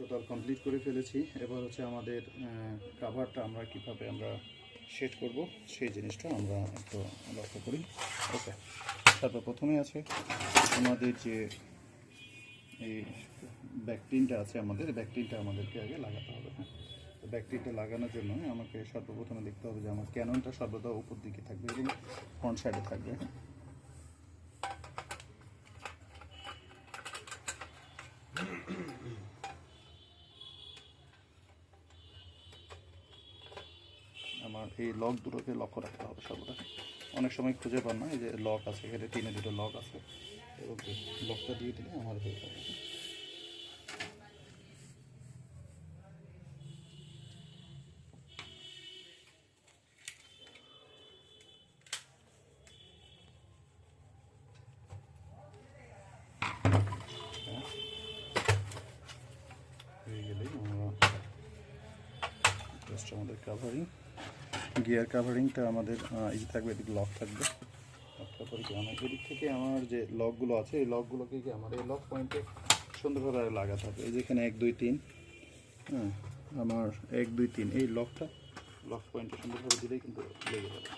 Total complete করে ফেলেছি। এবার হচ্ছে আমাদের কাভারটা আমরা কীভাবে আমরা সেট করব সেই জিনিসটা আমরা একটু লক্ষ্য করি। ওকে, তারপর প্রথমে আছে আমাদের যে এই ব্যাকটিনটা আছে, আমাদের ব্যাকটিনটা আমাদেরকে আগে লাগাতে হবে। হ্যাঁ, তো ব্যাকটিনটা লাগানোর জন্য আমাকে সর্বপ্রথমে দেখতে হবে যে আমার ক্যাননটা সর্বদা উপর দিকে থাকবে এবং ফ্রন্ট সাইডে থাকবে। হ্যাঁ, আমার এই লক দুটোকে লক্ষ্য রাখতে হবে সর্বদা। অনেক সময় খুঁজে পান না, এই যে লক আছে এখানে, টিনে দুটো লক আছে, ওকে লকটা দিয়ে দিলে আমার হয়ে যাবে। হয়ে গেলেই আমরা জাস্ট আমাদের কাভারিং, গিয়ার কাভারিংটা আমাদের এই থাকবে, এদিকে লক থাকবে। লকটা পরে কি আমার এদিক থেকে আমার যে লকগুলো আছে এই লকগুলোকে কি আমার এই লক পয়েন্টে সুন্দরভাবে লাগাতে হবে। এই যেখানে 1 2 3, হ্যাঁ আমার 1 2 3 এই লকটা লক পয়েন্টে সুন্দরভাবে দিলেই কিন্তু লেগে যাবে।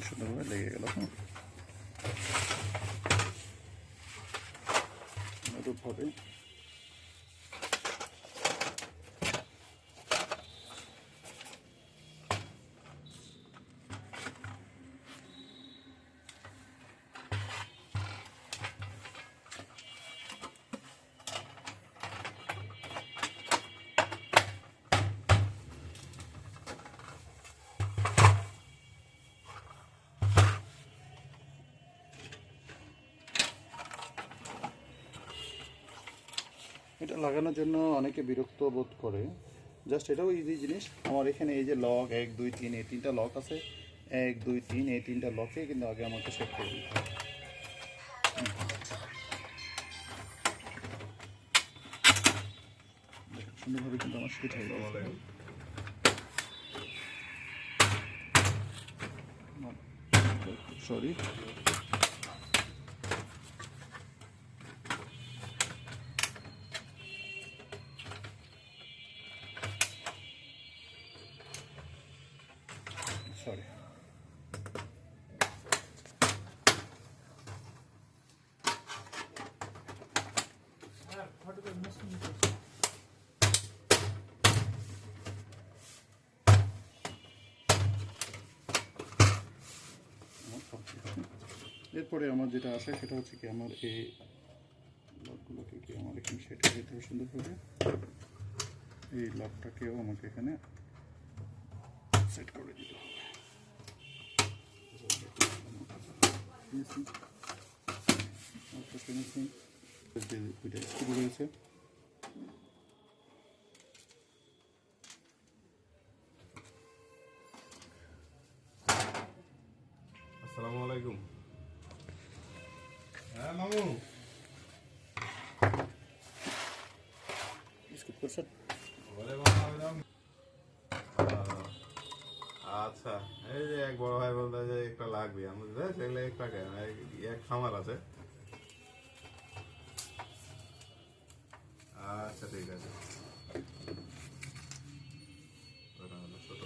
সুন্দরভাবে লেগে গেল। হ্যাঁ, এরূপভাবে এটা লাগানোর জন্য অনেকে বিরক্ত বোধ করে, জাস্ট এটাও ইজি জিনিস। আমার এখানে এই যে লক 1 2 3 এই 3টা লক আছে, 1 2 3 এই 3টা লকে কিন্তু আগে আমাকে সেট করে দিতে হবে। সুন্দরভাবে কিন্তু আমার সেট হয়ে যাবে। Sorry, sorry. এরপরে আমার যেটা আসে সেটা হচ্ছে কি আমার এই লকগুলোকে কি আমার এখানে সেট করে দিতে হবে সুন্দরভাবে। এই লকটাকেও আমাকে এখানে সেট করে দিতে হবে। রয়েছে আসসালামু আলাইকুম। হ্যাঁ মামু, স্কিপ করছেন? আচ্ছা, এই যে এক বড় ভাই বলতে যে একটা লাগবে আমাদের, সেগুলো একটা এক খামার আছে। আচ্ছা ঠিক আছে। ছোট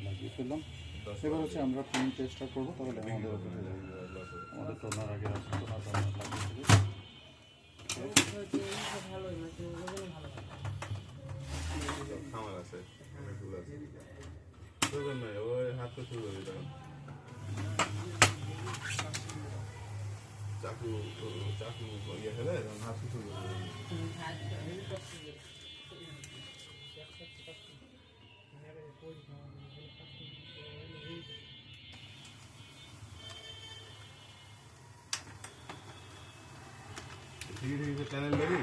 লাগিয়ে ফেললাম। এবার হচ্ছে আমরা প্রিন্ট চেষ্টা করবো, তাহলে আমাদের হয়ে যাবে। আমাদের টোনার আগে আছে, টোনারটা আমরা লাগিয়ে ফেলি। খামার আছে, অনেকগুলো আছে। ওই হাত তো শুরু হবে তখন চাকু চাকু ইয়ে ফেলে তখন হাত শুরু হবে। ঠিক আছে, চ্যানেল দেখি।